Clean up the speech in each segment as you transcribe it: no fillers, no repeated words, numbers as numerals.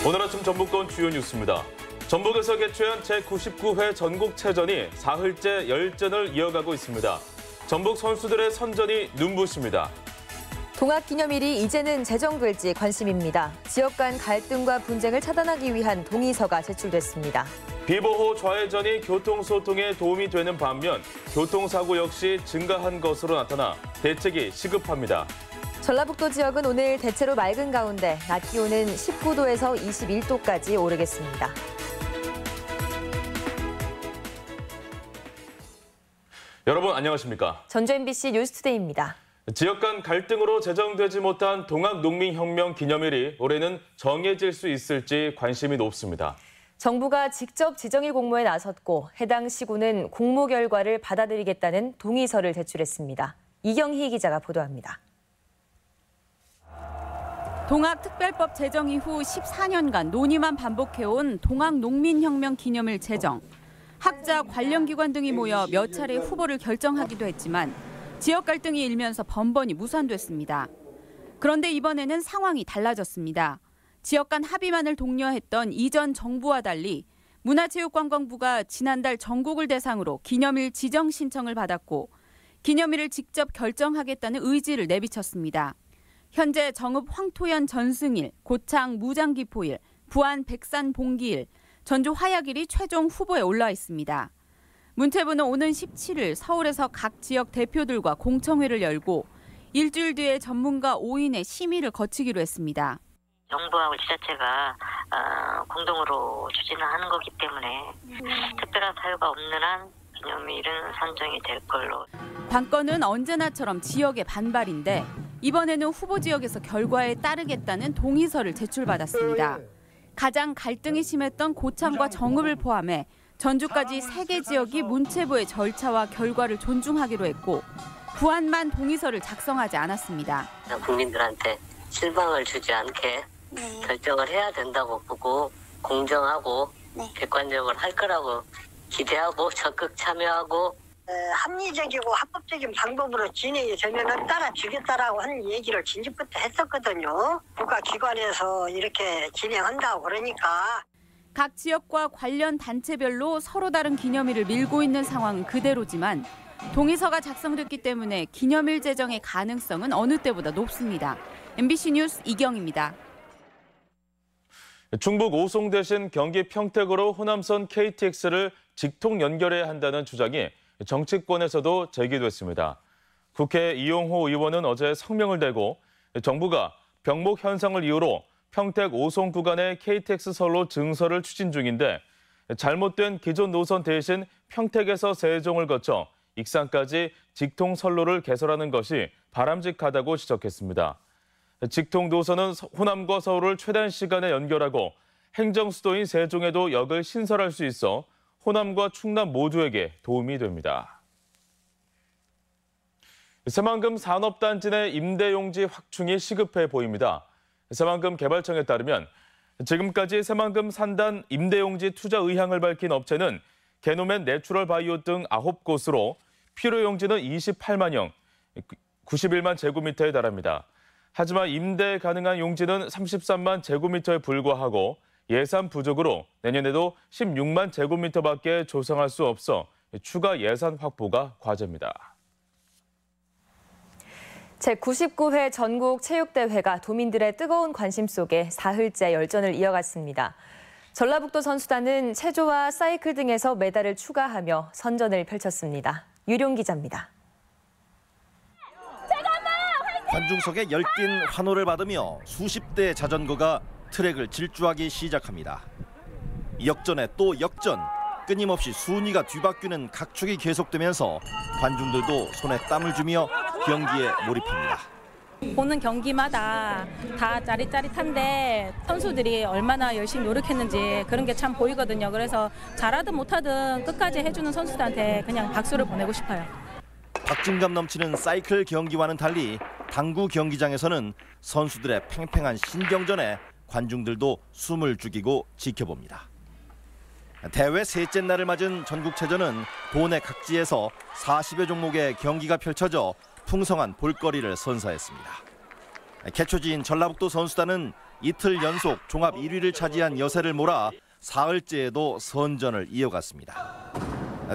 오늘 아침 전북권 주요 뉴스입니다. 전북에서 개최한 제99회 전국체전이 사흘째 열전을 이어가고 있습니다. 전북 선수들의 선전이 눈부십니다. 동학기념일이 이제는 제정될지 관심입니다. 지역 간 갈등과 분쟁을 차단하기 위한 동의서가 제출됐습니다. 비보호 좌회전이 교통소통에 도움이 되는 반면 교통사고 역시 증가한 것으로 나타나 대책이 시급합니다. 전라북도 지역은 오늘 대체로 맑은 가운데 낮 기온은 19도에서 21도까지 오르겠습니다. 여러분 안녕하십니까? 전주 MBC 뉴스투데이입니다. 지역 간 갈등으로 제정되지 못한 동학농민혁명 기념일이 올해는 정해질 수 있을지 관심이 높습니다. 정부가 직접 지정일 공모에 나섰고 해당 시군은 공모 결과를 받아들이겠다는 동의서를 제출했습니다. 이경희 기자가 보도합니다. 동학특별법 제정 이후 14년간 논의만 반복해온 동학농민혁명 기념일 제정. 학자, 관련기관 등이 모여 몇 차례 후보를 결정하기도 했지만 지역 갈등이 일면서 번번이 무산됐습니다. 그런데 이번에는 상황이 달라졌습니다. 지역 간 합의만을 독려했던 이전 정부와 달리 문화체육관광부가 지난달 전국을 대상으로 기념일 지정 신청을 받았고 기념일을 직접 결정하겠다는 의지를 내비쳤습니다. 현재 정읍 황토연 전승일, 고창 무장기포일, 부안 백산 봉기일, 전주 화약일이 최종 후보에 올라 있습니다. 문체부는 오는 17일 서울에서 각 지역 대표들과 공청회를 열고 일주일 뒤에 전문가 5인의 심의를 거치기로 했습니다. 정부하고 지자체가 공동으로 추진하는 거기 때문에 특별한 사유가 없는 한 기념일은 선정이 될 걸로. 관건은 언제나처럼 지역의 반발인데 이번에는 후보 지역에서 결과에 따르겠다는 동의서를 제출받았습니다. 가장 갈등이 심했던 고창과 정읍을 포함해 전주까지 3개 지역이 문체부의 절차와 결과를 존중하기로 했고 부안만 동의서를 작성하지 않았습니다. 국민들한테 실망을 주지 않게 결정을 해야 된다고 보고 공정하고 객관적으로 할 거라고 기대하고 적극 참여하고 합리적이고 합법적인 방법으로 진행이 되면 따라주겠다라고 하는 얘기를 진즉부터 했었거든요. 국가기관에서 이렇게 진행한다고 그러니까. 각 지역과 관련 단체별로 서로 다른 기념일을 밀고 있는 상황은 그대로지만 동의서가 작성됐기 때문에 기념일 제정의 가능성은 어느 때보다 높습니다. MBC 뉴스 이경입니다. 충북 오송 대신 경기 평택으로 호남선 KTX를 직통 연결해야 한다는 주장이 정치권에서도 제기됐습니다. 국회 이용호 의원은 어제 성명을 내고 정부가 병목 현상을 이유로 평택 오송 구간의 KTX 선로 증설을 추진 중인데 잘못된 기존 노선 대신 평택에서 세종을 거쳐 익산까지 직통 선로를 개설하는 것이 바람직하다고 지적했습니다. 직통 노선은 호남과 서울을 최단 시간에 연결하고 행정 수도인 세종에도 역을 신설할 수 있어 호남과 충남 모두에게 도움이 됩니다. 새만금 산업단지 내 임대용지 확충이 시급해 보입니다. 새만금 개발청에 따르면 지금까지 새만금 산단 임대용지 투자 의향을 밝힌 업체는 게노맨 내추럴 바이오 등 9곳으로 필요용지는 28만형, 91만 제곱미터에 달합니다. 하지만 임대 가능한 용지는 33만 제곱미터에 불과하고 예산 부족으로 내년에도 16만 제곱미터밖에 조성할 수 없어 추가 예산 확보가 과제입니다. 제99회 전국체육대회가 도민들의 뜨거운 관심 속에 사흘째 열전을 이어갔습니다. 전라북도 선수단은 체조와 사이클 등에서 메달을 추가하며 선전을 펼쳤습니다. 유룡 기자입니다. 관중석에 열띤 환호를 받으며 수십 대의 자전거가 트랙을 질주하기 시작합니다. 역전에 또 역전, 끊임없이 순위가 뒤바뀌는 각축이 계속되면서 관중들도 손에 땀을 주며 경기에 몰입합니다. 보는 경기마다 다 짜릿짜릿한데 선수들이 얼마나 열심히 노력했는지 그런 게 참 보이거든요. 그래서 잘하든 못하든 끝까지 해주는 선수들한테 그냥 박수를 보내고 싶어요. 박진감 넘치는 사이클 경기와는 달리 당구 경기장에서는 선수들의 팽팽한 신경전에 관중들도 숨을 죽이고 지켜봅니다. 대회 셋째 날을 맞은 전국체전은 도내 각지에서 40여 종목의 경기가 펼쳐져 풍성한 볼거리를 선사했습니다. 개초지인 전라북도 선수단은 이틀 연속 종합 1위를 차지한 여세를 몰아 사흘째에도 선전을 이어갔습니다.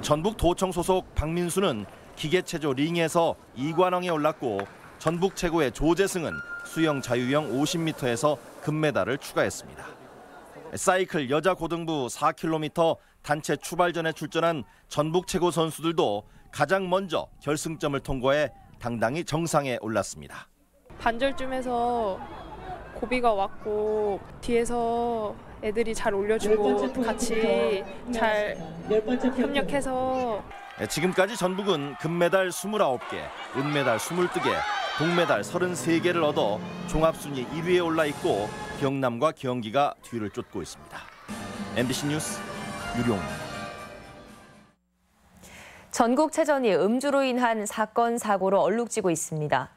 전북도청 소속 박민수는 기계체조 링에서 2관왕에 올랐고 전북 최고의 조재승은 수영 자유형 50m에서 금메달을 추가했습니다. 사이클 여자 고등부 4km 단체 출발전에 출전한 전북 최고 선수들도 가장 먼저 결승점을 통과해 당당히 정상에 올랐습니다. 반절쯤에서 고비가 왔고 뒤에서 애들이 잘 올려주고 같이 잘 협력해서 지금까지 전북은 금메달 29개, 은메달 22개, 동메달 33개를 얻어 종합순위 1위에 올라 있고 경남과 경기가 뒤를 쫓고 있습니다. MBC 뉴스 유룡입니다. 전국체전이 음주로 인한 사건, 사고로 얼룩지고 있습니다.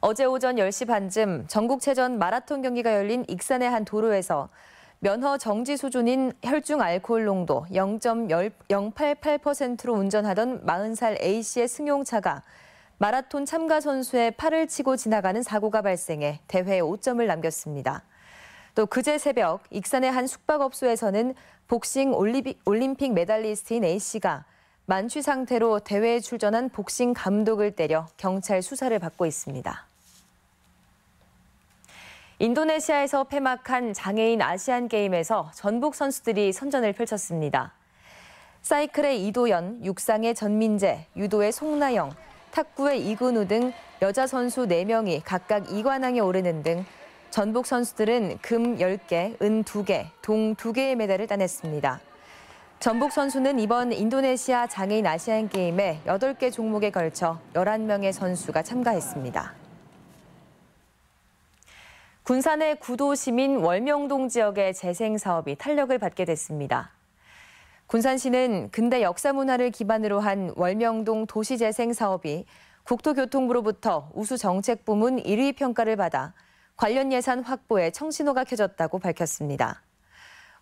어제 오전 10시 반쯤 전국체전 마라톤 경기가 열린 익산의 한 도로에서 면허 정지 수준인 혈중 알코올 농도 0.088%로 운전하던 40살 A씨의 승용차가 마라톤 참가 선수의 팔을 치고 지나가는 사고가 발생해 대회에 5점을 남겼습니다. 또 그제 새벽 익산의 한 숙박업소에서는 복싱 올림픽 메달리스트인 A씨가 만취 상태로 대회에 출전한 복싱 감독을 때려 경찰 수사를 받고 있습니다. 인도네시아에서 폐막한 장애인 아시안게임에서 전북 선수들이 선전을 펼쳤습니다. 사이클의 이도연, 육상의 전민재, 유도의 송나영, 탁구의 이근우 등 여자 선수 4명이 각각 2관왕에 오르는 등 전북 선수들은 금 10개, 은 2개, 동 2개의 메달을 따냈습니다. 전북 선수는 이번 인도네시아 장애인 아시안게임에 8개 종목에 걸쳐 11명의 선수가 참가했습니다. 군산의 구도시민 월명동 지역의 재생 사업이 탄력을 받게 됐습니다. 군산시는 근대 역사 문화를 기반으로 한 월명동 도시재생 사업이 국토교통부로부터 우수정책부문 1위 평가를 받아 관련 예산 확보에 청신호가 켜졌다고 밝혔습니다.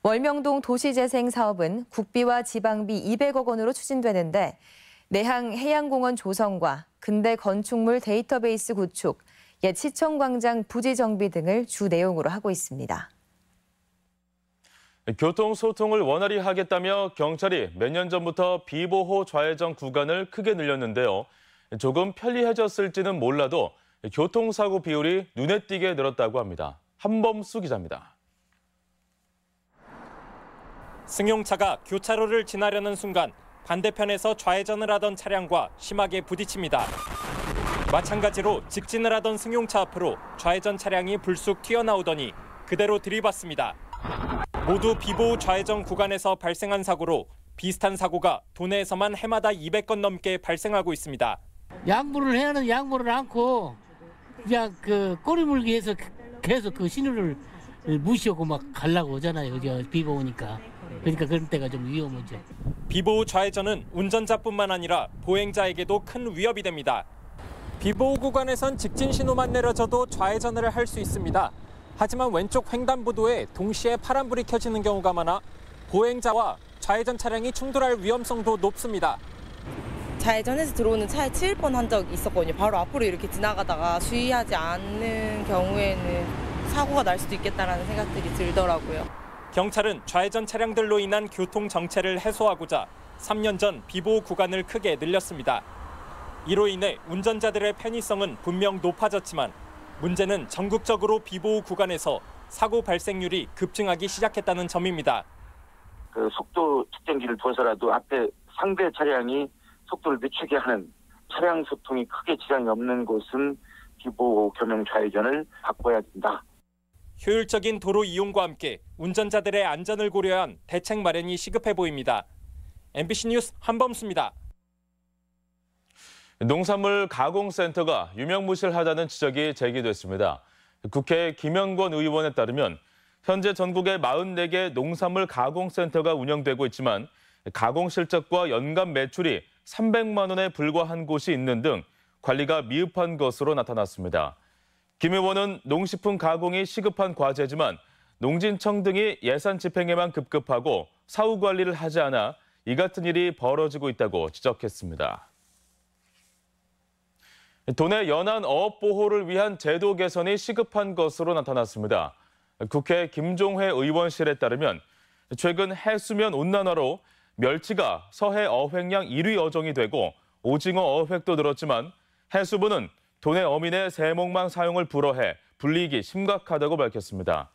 월명동 도시재생 사업은 국비와 지방비 200억 원으로 추진되는데 내항 해양공원 조성과 근대 건축물 데이터베이스 구축, 옛 시청광장 부지 정비 등을 주 내용으로 하고 있습니다. 교통소통을 원활히 하겠다며 경찰이 몇 년 전부터 비보호 좌회전 구간을 크게 늘렸는데요. 조금 편리해졌을지는 몰라도 교통사고 비율이 눈에 띄게 늘었다고 합니다. 한범수 기자입니다. 승용차가 교차로를 지나려는 순간 반대편에서 좌회전을 하던 차량과 심하게 부딪힙니다. 마찬가지로 직진을 하던 승용차 앞으로 좌회전 차량이 불쑥 튀어나오더니 그대로 들이받습니다. 모두 비보호 좌회전 구간에서 발생한 사고로 비슷한 사고가 도내에서만 해마다 200건 넘게 발생하고 있습니다. 양보를 해야 하는 양보를 않고 그냥 꼬리 물기 위해서 계속 그 신호를 무시하고 막 가려고 오잖아요. 비보호니까. 그러니까 그런 때가 좀 위험하죠. 비보호 좌회전은 운전자뿐만 아니라 보행자에게도 큰 위협이 됩니다. 비보호 구간에선 직진 신호만 내려져도 좌회전을 할 수 있습니다. 하지만 왼쪽 횡단보도에 동시에 파란불이 켜지는 경우가 많아 보행자와 좌회전 차량이 충돌할 위험성도 높습니다. 좌회전해서 들어오는 차에 치일 뻔한 적 있었거든요. 바로 앞으로 이렇게 지나가다가 주의하지 않는 경우에는 사고가 날 수도 있겠다라는 생각들이 들더라고요. 경찰은 좌회전 차량들로 인한 교통 정체를 해소하고자 3년 전 비보호 구간을 크게 늘렸습니다. 이로 인해 운전자들의 편의성은 분명 높아졌지만 문제는 전국적으로 비보호 구간에서 사고 발생률이 급증하기 시작했다는 점입니다. 속도 측정기를 둬서라도 앞에 상대 차량이 속도를 늦추게 하는 차량 소통이 크게 지장이 없는 곳은 비보호 겸용 좌회전을 바꿔야 된다. 효율적인 도로 이용과 함께 운전자들의 안전을 고려한 대책 마련이 시급해 보입니다. MBC 뉴스 한범수입니다. 농산물 가공센터가 유명무실하다는 지적이 제기됐습니다. 국회 김영권 의원에 따르면 현재 전국에 44개 농산물 가공센터가 운영되고 있지만 가공 실적과 연간 매출이 300만 원에 불과한 곳이 있는 등 관리가 미흡한 것으로 나타났습니다. 김 의원은 농식품 가공이 시급한 과제지만 농진청 등이 예산 집행에만 급급하고 사후 관리를 하지 않아 이 같은 일이 벌어지고 있다고 지적했습니다. 도내 연안 어업 보호를 위한 제도 개선이 시급한 것으로 나타났습니다. 국회 김종회 의원실에 따르면 최근 해수면 온난화로 멸치가 서해 어획량 1위 어종이 되고 오징어 어획도 늘었지만 해수부는 도내 어민의 세목망 사용을 불허해 불이익이 심각하다고 밝혔습니다.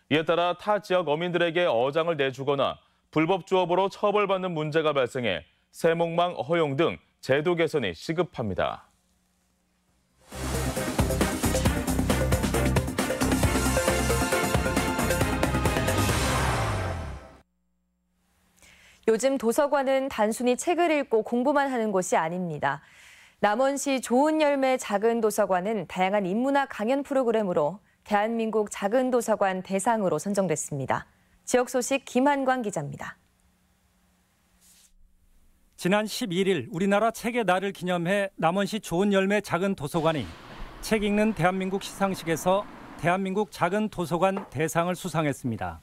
이에 따라 타 지역 어민들에게 어장을 내주거나 불법 주업으로 처벌받는 문제가 발생해 세목망 허용 등 제도 개선이 시급합니다. 요즘 도서관은 단순히 책을 읽고 공부만 하는 곳이 아닙니다. 남원시 좋은 열매 작은 도서관은 다양한 인문학 강연 프로그램으로 대한민국 작은 도서관 대상으로 선정됐습니다. 지역 소식 김한광 기자입니다. 지난 11일 우리나라 책의 날을 기념해 남원시 좋은 열매 작은 도서관이 책 읽는 대한민국 시상식에서 대한민국 작은 도서관 대상을 수상했습니다.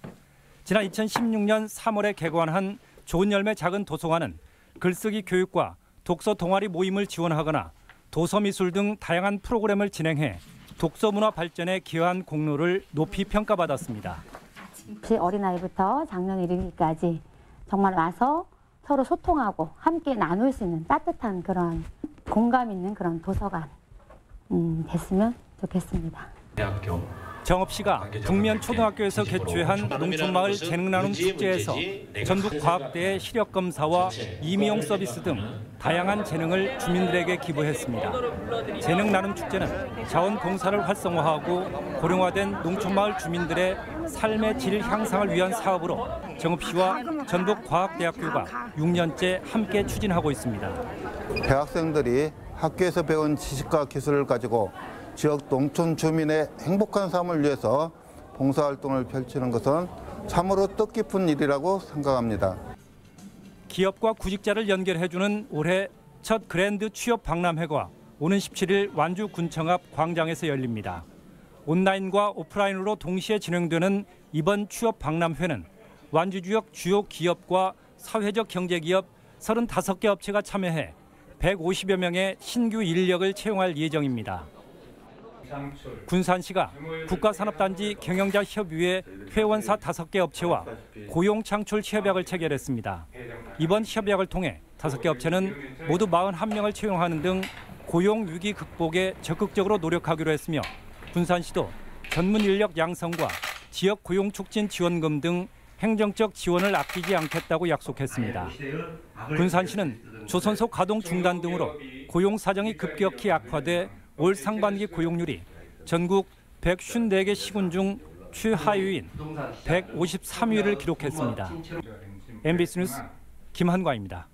지난 2016년 3월에 개관한 좋은 열매 작은 도서관은 글쓰기 교육과 독서 동아리 모임을 지원하거나 도서미술 등 다양한 프로그램을 진행해 독서 문화 발전에 기여한 공로를 높이 평가받았습니다. 어린아이부터 장년 이르기까지 정말 와서 서로 소통하고 함께 나눌 수 있는 따뜻한 그런 공감 있는 그런 도서관 됐으면 좋겠습니다. 정업 씨가 북면 초등학교에서 개최한 농촌마을 재능나눔 축제에서 전북과학대의 시력검사와 이미용 서비스 등 다양한 재능을 주민들에게 기부했습니다. 재능나눔 축제는 자원봉사를 활성화하고 고령화된 농촌마을 주민들의 삶의 질 향상을 위한 사업으로 정업 씨와 전북과학대학교가 6년째 함께 추진하고 있습니다. 대학생들이 학교에서 배운 지식과 기술을 가지고 지역 농촌 주민의 행복한 삶을 위해서 봉사활동을 펼치는 것은 참으로 뜻깊은 일이라고 생각합니다. 기업과 구직자를 연결해주는 올해 첫 그랜드 취업 박람회가 오는 17일 완주군청 앞 광장에서 열립니다. 온라인과 오프라인으로 동시에 진행되는 이번 취업 박람회는 완주 지역 주요 기업과 사회적 경제기업 35개 업체가 참여해 150여 명의 신규 인력을 채용할 예정입니다. 군산시가 국가산업단지 경영자협의회 회원사 5개 업체와 고용창출 협약을 체결했습니다. 이번 협약을 통해 5개 업체는 모두 41명을 채용하는 등 고용위기 극복에 적극적으로 노력하기로 했으며 군산시도 전문 인력 양성과 지역 고용 촉진 지원금 등 행정적 지원을 아끼지 않겠다고 약속했습니다. 군산시는 조선소 가동 중단 등으로 고용 사정이 급격히 악화돼 올 상반기 고용률이 전국 154개 시군 중 최하위인 153위를 기록했습니다. MBC 뉴스 김한과입니다.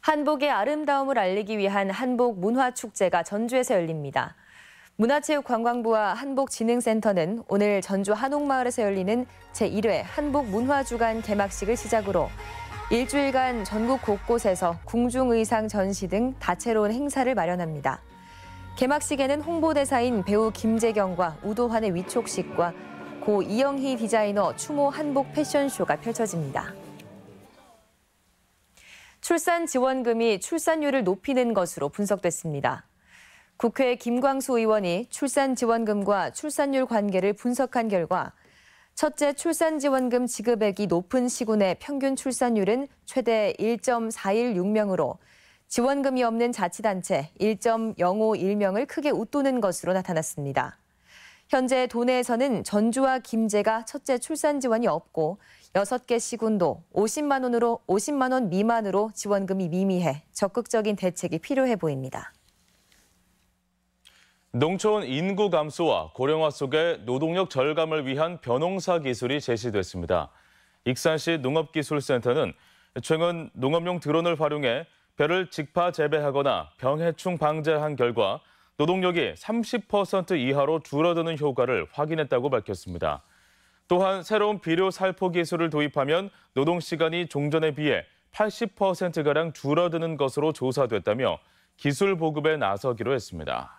한복의 아름다움을 알리기 위한 한복 문화축제가 전주에서 열립니다. 문화체육관광부와 한복진흥센터는 오늘 전주 한옥마을에서 열리는 제1회 한복문화주간 개막식을 시작으로 일주일간 전국 곳곳에서 궁중의상 전시 등 다채로운 행사를 마련합니다. 개막식에는 홍보대사인 배우 김재경과 우도환의 위촉식과 고 이영희 디자이너 추모 한복 패션쇼가 펼쳐집니다. 출산 지원금이 출산율을 높이는 것으로 분석됐습니다. 국회 김광수 의원이 출산 지원금과 출산율 관계를 분석한 결과 첫째 출산지원금 지급액이 높은 시군의 평균 출산율은 최대 1.416명으로 지원금이 없는 자치단체 1.051명을 크게 웃도는 것으로 나타났습니다. 현재 도내에서는 전주와 김제가 첫째 출산 지원이 없고 6개 시군도 50만 원 미만으로 지원금이 미미해 적극적인 대책이 필요해 보입니다. 농촌 인구 감소와 고령화 속에 노동력 절감을 위한 벼농사 기술이 제시됐습니다. 익산시 농업기술센터는 최근 농업용 드론을 활용해 벼를 직파 재배하거나 병해충 방제한 결과 노동력이 30% 이하로 줄어드는 효과를 확인했다고 밝혔습니다. 또한 새로운 비료 살포 기술을 도입하면 노동 시간이 종전에 비해 80%가량 줄어드는 것으로 조사됐다며 기술 보급에 나서기로 했습니다.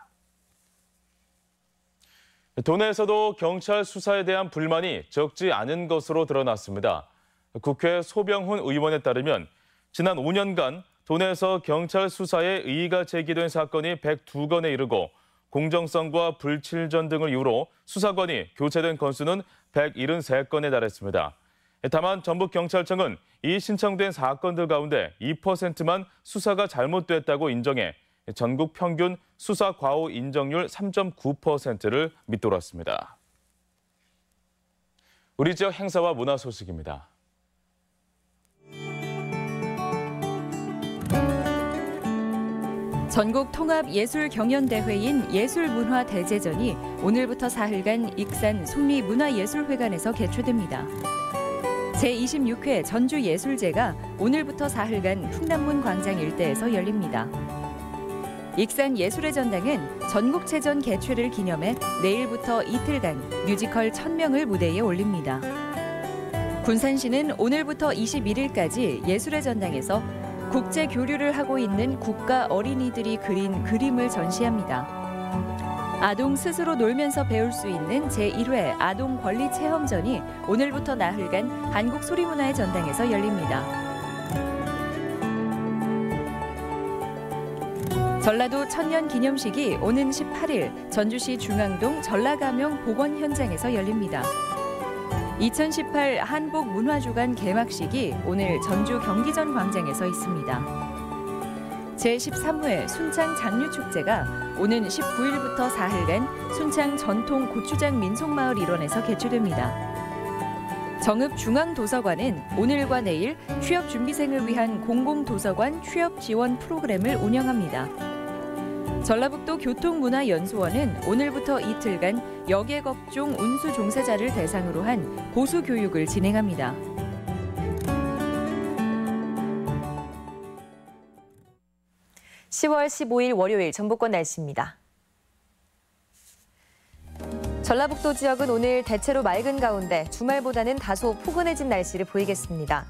도내에서도 경찰 수사에 대한 불만이 적지 않은 것으로 드러났습니다. 국회 소병훈 의원에 따르면 지난 5년간 도내에서 경찰 수사에 의의가 제기된 사건이 102건에 이르고 공정성과 불칠전 등을 이유로 수사관이 교체된 건수는 173건에 달했습니다. 다만 전북경찰청은 이 신청된 사건들 가운데 2%만 수사가 잘못됐다고 인정해 전국 평균 수사 과오 인정률 3.9%를 밑돌았습니다. 우리 지역 행사와 문화 소식입니다. 전국 통합예술경연대회인 예술문화대제전이 오늘부터 사흘간 익산 속리문화예술회관에서 개최됩니다. 제26회 전주예술제가 오늘부터 사흘간 풍남문 광장 일대에서 열립니다. 익산 예술의 전당은 전국체전 개최를 기념해 내일부터 이틀간 뮤지컬 1000명을 무대에 올립니다. 군산시는 오늘부터 21일까지 예술의 전당에서 국제 교류를 하고 있는 국가 어린이들이 그린 그림을 전시합니다. 아동 스스로 놀면서 배울 수 있는 제1회 아동 권리 체험전이 오늘부터 나흘간 한국소리문화의 전당에서 열립니다. 전라도 천년 기념식이 오는 18일 전주시 중앙동 전라가명 복원 현장에서 열립니다. 2018 한복문화주간 개막식이 오늘 전주 경기전 광장에서 있습니다. 제13회 순창 장류축제가 오는 19일부터 사흘간 순창 전통 고추장 민속마을 일원에서 개최됩니다. 정읍중앙도서관은 오늘과 내일 취업준비생을 위한 공공도서관 취업지원 프로그램을 운영합니다. 전라북도 교통문화연수원은 오늘부터 이틀간 역외겁종 운수 종사자를 대상으로 한 보수교육을 진행합니다. (10월 15일) 월요일 전북권 날씨입니다. 전라북도 지역은 오늘 대체로 맑은 가운데 주말보다는 다소 포근해진 날씨를 보이겠습니다.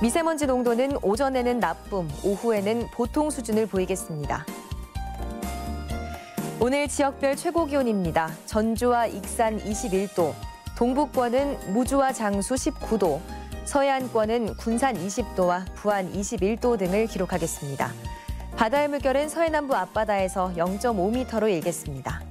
미세먼지 농도는 오전에는 나쁨, 오후에는 보통 수준을 보이겠습니다. 오늘 지역별 최고 기온입니다. 전주와 익산 21도, 동북권은 무주와 장수 19도, 서해안권은 군산 20도와 부안 21도 등을 기록하겠습니다. 바다의 물결은 서해남부 앞바다에서 0.5m로 일겠습니다.